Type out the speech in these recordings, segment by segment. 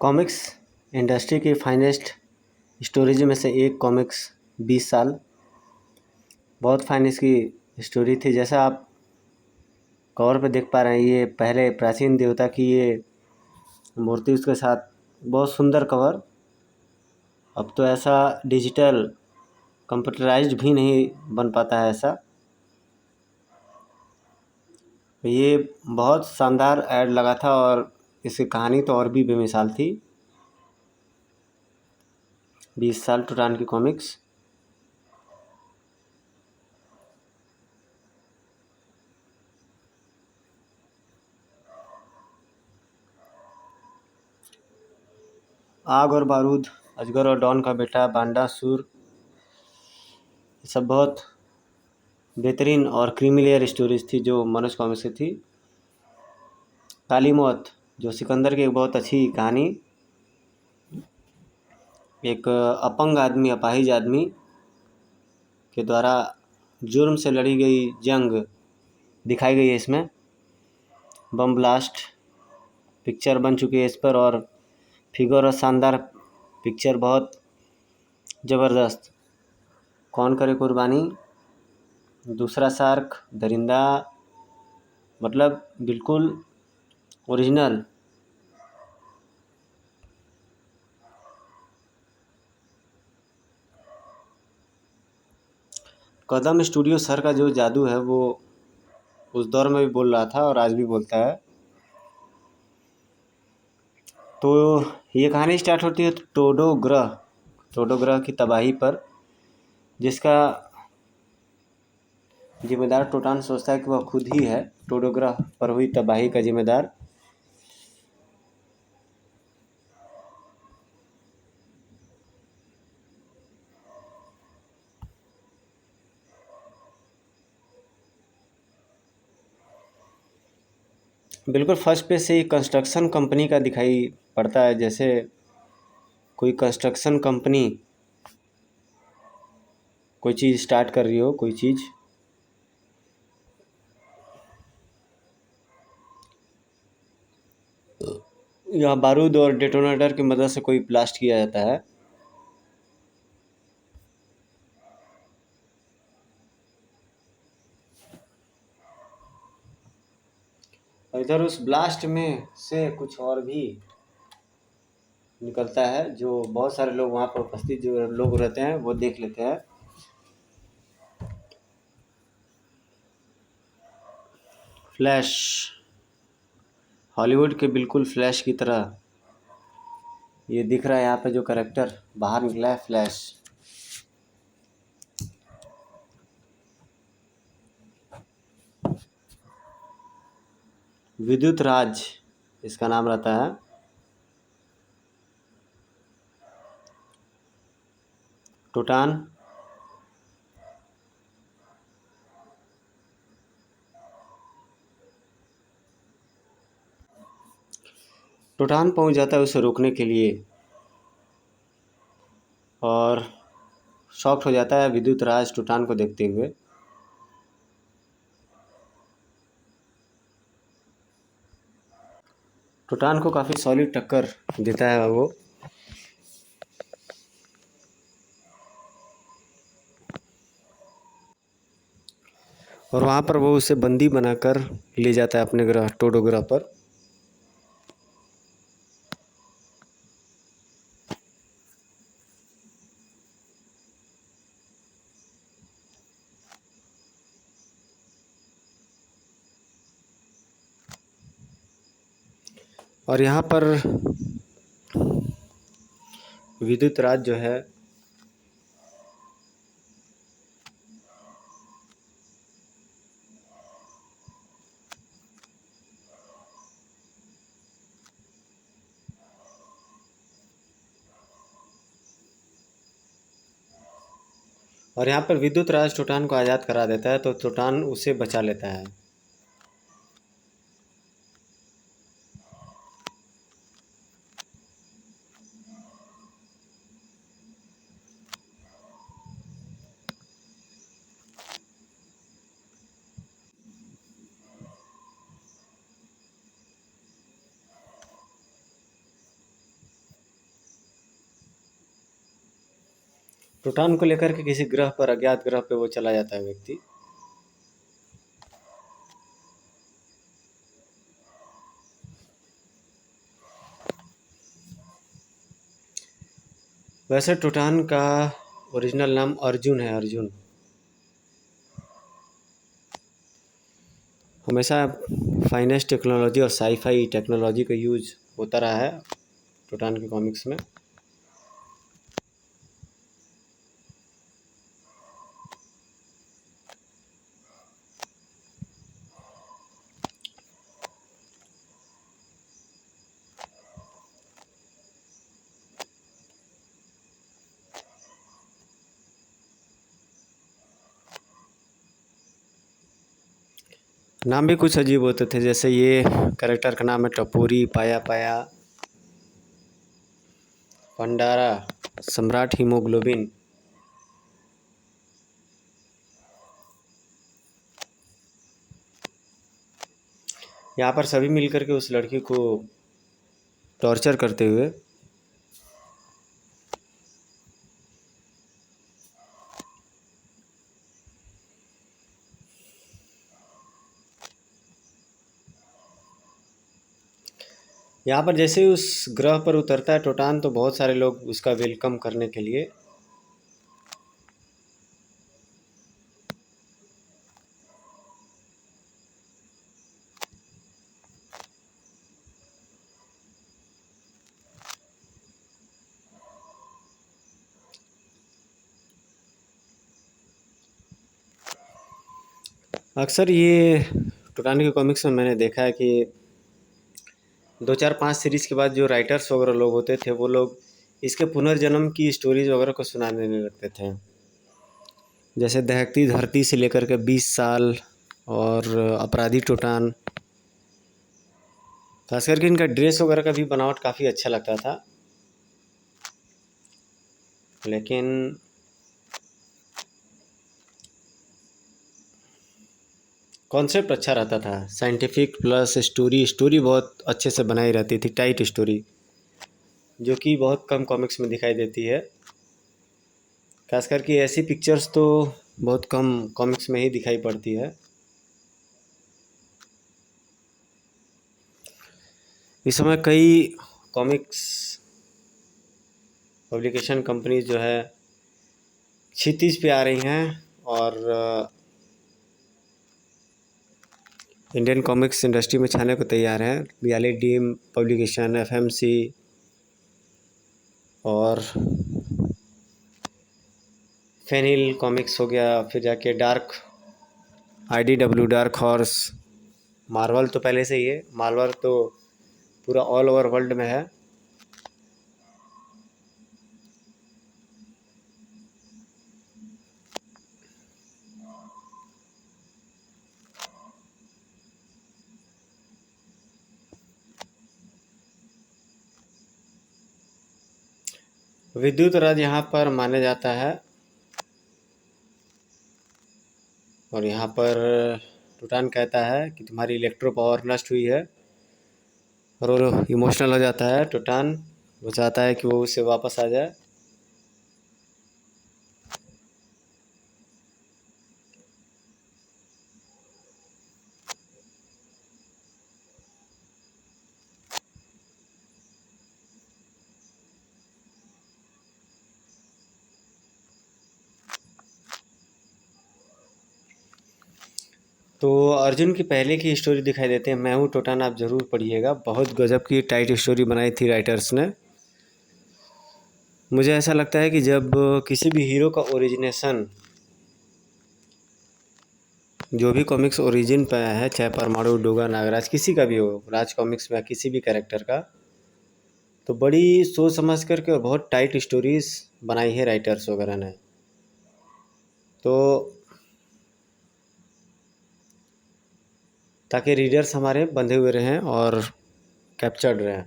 Comics industry की finest stories में से एक कॉमिक्स 20 साल बहुत फाइन इसकी स्टोरी थी। जैसा आप कवर पे देख पा रहे हैं, ये पहले प्राचीन देवता की ये मूर्ति, उसके साथ बहुत सुंदर कवर। अब तो ऐसा डिजिटल कंप्यूटराइज्ड भी नहीं बन पाता है ऐसा। ये बहुत शानदार ऐड लगा था और इसकी कहानी तो और भी बेमिसाल थी। 20 साल टूटान की कॉमिक्स। आग और बारूद, अजगर और डॉन का बेटा, बांडासुर, ये सब बहुत बेहतरीन और क्रीमी लेयर स्टोरीज थी जो मनोज कॉमिक्स की थी। काली मौत, जो सिकंदर की एक बहुत अच्छी कहानी। एक अपंग आदमी, अपाहिज आदमी के द्वारा जुर्म से लड़ी गई जंग दिखाई गई है इसमें। बम ब्लास्ट पिक्चर बन चुकी है इस पर, और फिगर और शानदार पिक्चर, बहुत ज़बरदस्त। कौन करे कुर्बानी, दूसरा शार्क, दरिंदा, मतलब बिल्कुल ओरिजिनल। कदम स्टूडियो सर का जो जादू है वो उस दौर में भी बोल रहा था और आज भी बोलता है। तो ये कहानी स्टार्ट होती है टोडो ग्रह की तबाही पर, जिसका जिम्मेदार टोटान सोचता है कि वह खुद ही है, टोडो ग्रह पर हुई तबाही का जिम्मेदार। बिल्कुल फर्स्ट पेज से ही कंस्ट्रक्शन कंपनी का दिखाई पड़ता है, जैसे कोई कंस्ट्रक्शन कंपनी कोई चीज़ स्टार्ट कर रही हो, कोई चीज़। यहाँ बारूद और डेटोनेटर की मदद से कोई ब्लास्ट किया जाता है। इधर उस ब्लास्ट में से कुछ और भी निकलता है, जो बहुत सारे लोग वहाँ पर उपस्थित जो लोग रहते हैं वो देख लेते हैं। फ्लैश, हॉलीवुड के बिल्कुल फ्लैश की तरह ये दिख रहा है। यहाँ पे जो कैरेक्टर बाहर निकला है, फ्लैश। विद्युत राज इसका नाम रहता है। टोटान टोटान पहुंच जाता है उसे रोकने के लिए, और शॉक्ड हो जाता है विद्युत राज टोटान को देखते हुए। टोटान को काफ़ी सॉलिड टक्कर देता है वो। और वहाँ पर वो उसे बंदी बनाकर ले जाता है अपने ग्रह टोडो ग्रह पर। और यहाँ पर विद्युत राज जो है और यहाँ पर विद्युत राज टोटान को आज़ाद करा देता है, तो टोटान उसे बचा लेता है। टोटान को लेकर के किसी ग्रह पर, अज्ञात ग्रह पे वो चला जाता है व्यक्ति। वैसे टोटान का ओरिजिनल नाम अर्जुन है, अर्जुन। हमेशा फाइनेस्ट टेक्नोलॉजी और साईफाई टेक्नोलॉजी का यूज होता रहा है टोटान के कॉमिक्स में। नाम भी कुछ अजीब होते थे, जैसे ये कैरेक्टर का नाम है टपोरी, पाया पाया, भंडारा, सम्राट हीमोग्लोबिन। यहाँ पर सभी मिलकर के उस लड़की को टॉर्चर करते हुए यहाँ पर जैसे ही उस ग्रह पर उतरता है टोटान, तो बहुत सारे लोग उसका वेलकम करने के लिए अक्सर ये टोटान के कॉमिक्स में मैंने देखा है कि 2 4 5 सीरीज़ के बाद जो राइटर्स वगैरह लोग होते थे, वो लोग इसके पुनर्जन्म की स्टोरीज वगैरह को सुना देने लगते थे। जैसे दहकती धरती से लेकर के 20 साल और अपराधी टोटान। खास करके इनका ड्रेस वगैरह का भी बनावट काफ़ी अच्छा लगता था, लेकिन कॉन्सेप्ट अच्छा रहता था। साइंटिफिक प्लस स्टोरी बहुत अच्छे से बनाई रहती थी, टाइट स्टोरी, जो कि बहुत कम कॉमिक्स में दिखाई देती है। खास करके ऐसी पिक्चर्स तो बहुत कम कॉमिक्स में ही दिखाई पड़ती है। इस समय कई कॉमिक्स पब्लिकेशन कंपनीज जो है क्षितिज पे आ रही हैं और इंडियन कॉमिक्स इंडस्ट्री में छाने को तैयार हैं। बियाली डीम पब्लिकेशन, एफएमसी और फेनिल कॉमिक्स हो गया, फिर जाके dark IDW, dark horse, Marvel तो पहले से ही है। मार्वल तो पूरा ऑल ओवर वर्ल्ड में है। विद्युत राज यहाँ पर माना जाता है और यहाँ पर टोटान कहता है कि तुम्हारी इलेक्ट्रो पावर नष्ट हुई है, और वो इमोशनल हो जाता है टोटान। वो चाहता है कि वो उसे वापस आ जाए। तो अर्जुन की पहले की स्टोरी दिखाई देते हैं, मैं हूँ टोटान, आप ज़रूर पढ़िएगा। बहुत गजब की टाइट स्टोरी बनाई थी राइटर्स ने। मुझे ऐसा लगता है कि जब किसी भी हीरो का ओरिजिनेशन, जो भी कॉमिक्स ओरिजिन पे आया है, चाहे परमाणु, डोगा, नागराज, किसी का भी हो, राज कॉमिक्स में किसी भी कैरेक्टर का, तो बड़ी सोच समझ करके और बहुत टाइट स्टोरीज बनाई है राइटर्स वगैरह ने। तो ताकि रीडर्स हमारे बंधे हुए रहें और कैप्चर्ड रहें,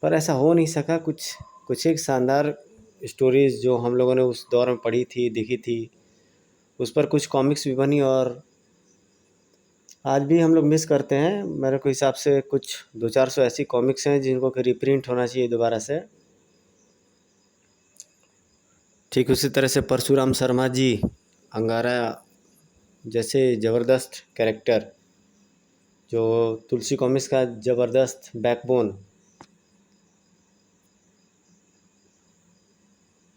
पर ऐसा हो नहीं सका। कुछ एक शानदार स्टोरीज़ जो हम लोगों ने उस दौर में पढ़ी थी, देखी थी, उस पर कुछ कॉमिक्स भी बनी और आज भी हम लोग मिस करते हैं। मेरे को हिसाब से कुछ 200-400 ऐसी कॉमिक्स हैं जिनको कि रिप्रिंट होना चाहिए दोबारा से। ठीक उसी तरह से परशुराम शर्मा जी अंगारा जैसे ज़बरदस्त कैरेक्टर, जो तुलसी कॉमिक्स का ज़बरदस्त बैकबोन,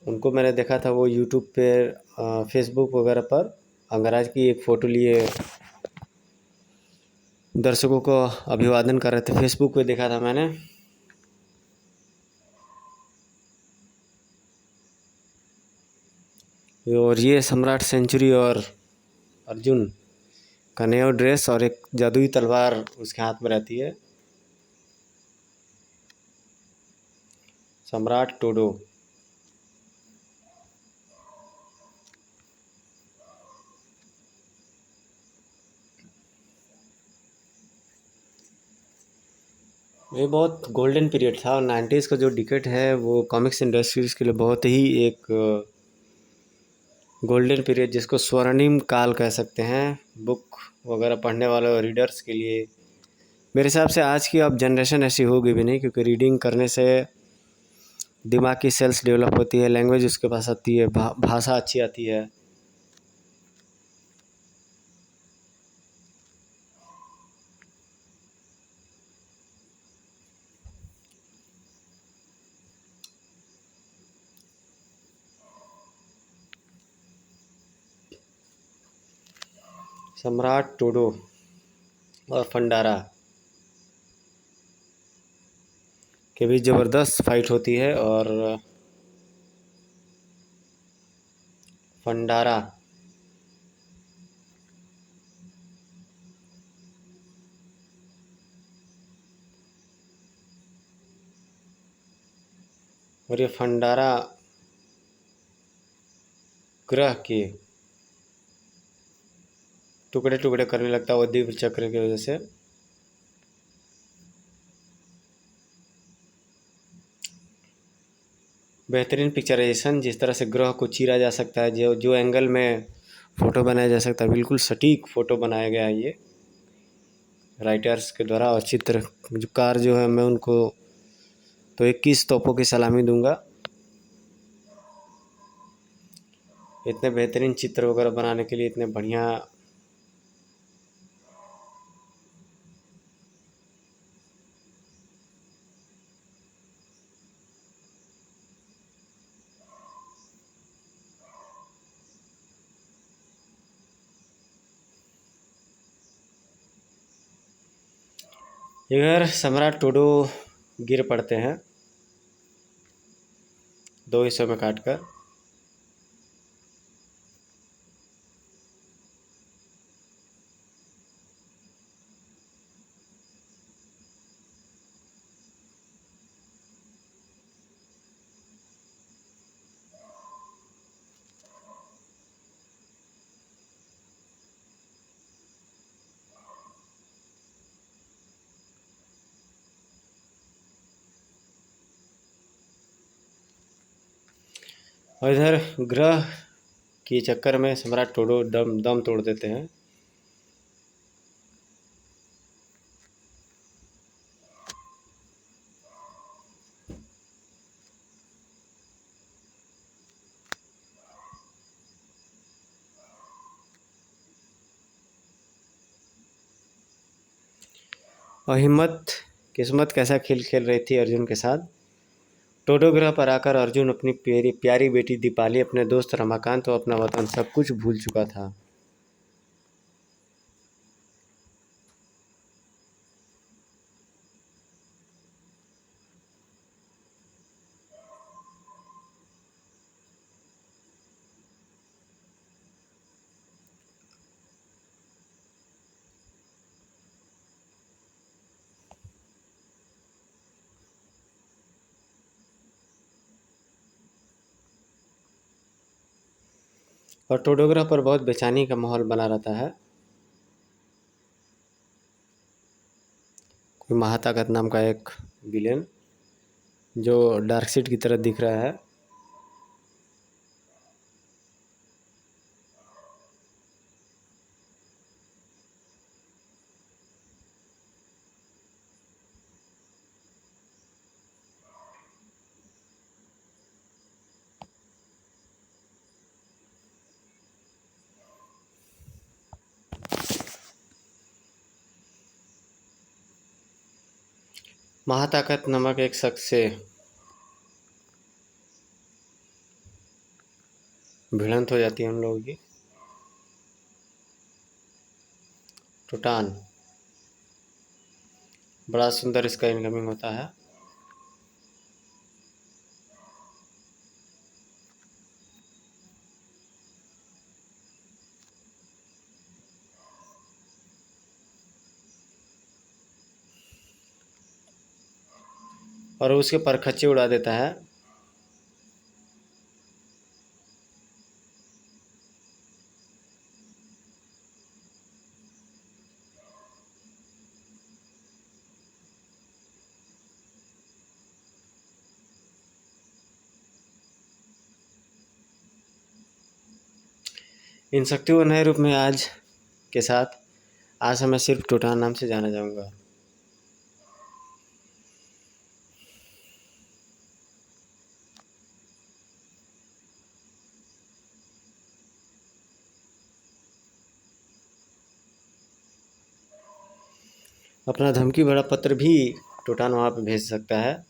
उनको मैंने देखा था वो यूट्यूब पे फेसबुक वगैरह पर अंगराज की एक फ़ोटो लिए दर्शकों को अभिवादन कर रहे थे। फेसबुक पे देखा था मैंने। और ये सम्राट सेंचुरी और अर्जुन का नया ड्रेस और एक जादुई तलवार उसके हाथ में रहती है। सम्राट टोडो। ये बहुत गोल्डन पीरियड था और 90s का जो डिकेड है वो कॉमिक्स इंडस्ट्रीज़ के लिए बहुत ही एक गोल्डन पीरियड, जिसको स्वर्णिम काल कह सकते हैं बुक वगैरह पढ़ने वाले और रीडर्स के लिए। मेरे हिसाब से आज की अब जनरेशन ऐसी होगी भी नहीं, क्योंकि रीडिंग करने से दिमाग की सेल्स डेवलप होती है, लैंग्वेज उसके पास आती है, भाषा अच्छी आती है। सम्राट टोडो और फंडारा के बीच ज़बरदस्त फाइट होती है और फंडारा और ये फंडारा ग्रह के टुकड़े टुकड़े करने लगता है वो दिव्य चक्र की वजह से। बेहतरीन पिक्चराइजेशन, जिस तरह से ग्रह को चीरा जा सकता है, जो जो एंगल में फ़ोटो बनाया जा सकता है, बिल्कुल सटीक फ़ोटो बनाया गया है ये राइटर्स के द्वारा। और चित्रकार जो है मैं उनको तो 21 तोपों की सलामी दूंगा। इतने बेहतरीन चित्र वगैरह बनाने के लिए, इतने बढ़िया इधर सम्राट टोडो गिर पड़ते हैं 2 हिस्सों में काटकर। और इधर ग्रह के चक्कर में सम्राट टोडो दम दम तोड़ देते हैं। और हिम्मत किस्मत कैसा खेल खेल रही थी अर्जुन के साथ। टोडो ग्रह पर आकर अर्जुन अपनी प्यारी प्यारी बेटी दीपाली, अपने दोस्त रमाकांत और अपना वतन सब कुछ भूल चुका था। और टोडो ग्रह पर बहुत बेचैनी का माहौल बना रहता है। कोई महाताकत नाम का एक विलेन जो डार्कसीड की तरह दिख रहा है। महाताकत नामक एक शख्स से भिड़ंत हो जाती है हम लोगों की। टोटान बड़ा सुंदर इसका इनकमिंग होता है। और उसके परखच्चे उड़ा देता है। इन शक्तियों को नए रूप में आज मैं सिर्फ टोटान नाम से जाना जाऊंगा। अपना धमकी भरा पत्र भी टोटान वहाँ पे भेज सकता है।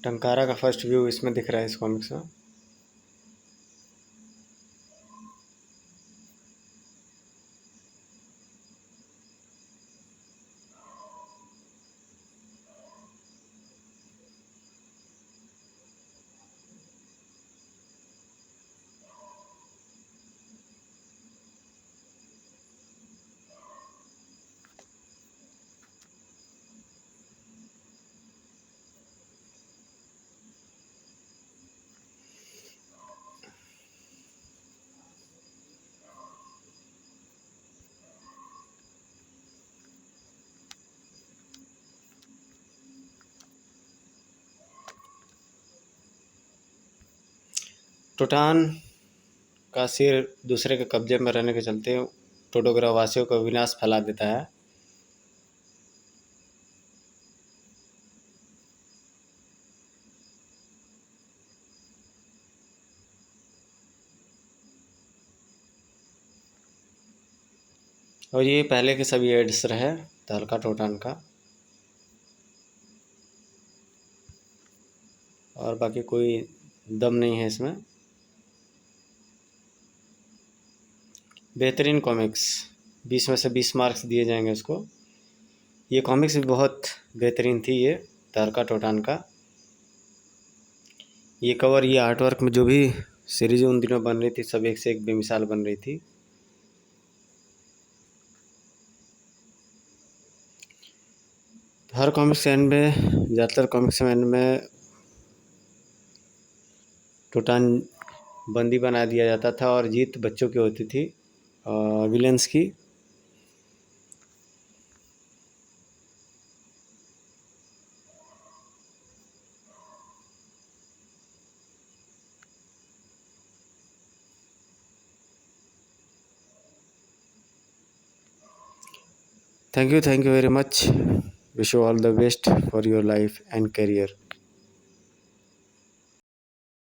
टंकारा का फर्स्ट व्यू इसमें दिख रहा है इस कॉमिक्स में। टोटान का सिर दूसरे के कब्जे में रहने के चलते टोटोग्रह वासियों का विनाश फैला देता है। और ये पहले के सभी एड्स रहे तहलका टोटान का, और बाकी कोई दम नहीं है इसमें। बेहतरीन कॉमिक्स, 20 में से 20 मार्क्स दिए जाएंगे उसको। ये कॉमिक्स भी बहुत बेहतरीन थी। ये तहलका टोटान का ये कवर, ये आर्टवर्क में जो भी सीरीज उन दिनों बन रही थी सब एक से एक बेमिसाल बन रही थी। हर कॉमिक्स एंड में, ज़्यादातर कॉमिक्स एंड में टोटान बंदी बना दिया जाता था और जीत बच्चों की होती थी विलेंस की। Thank you very much. Wish you all the best for your life and career.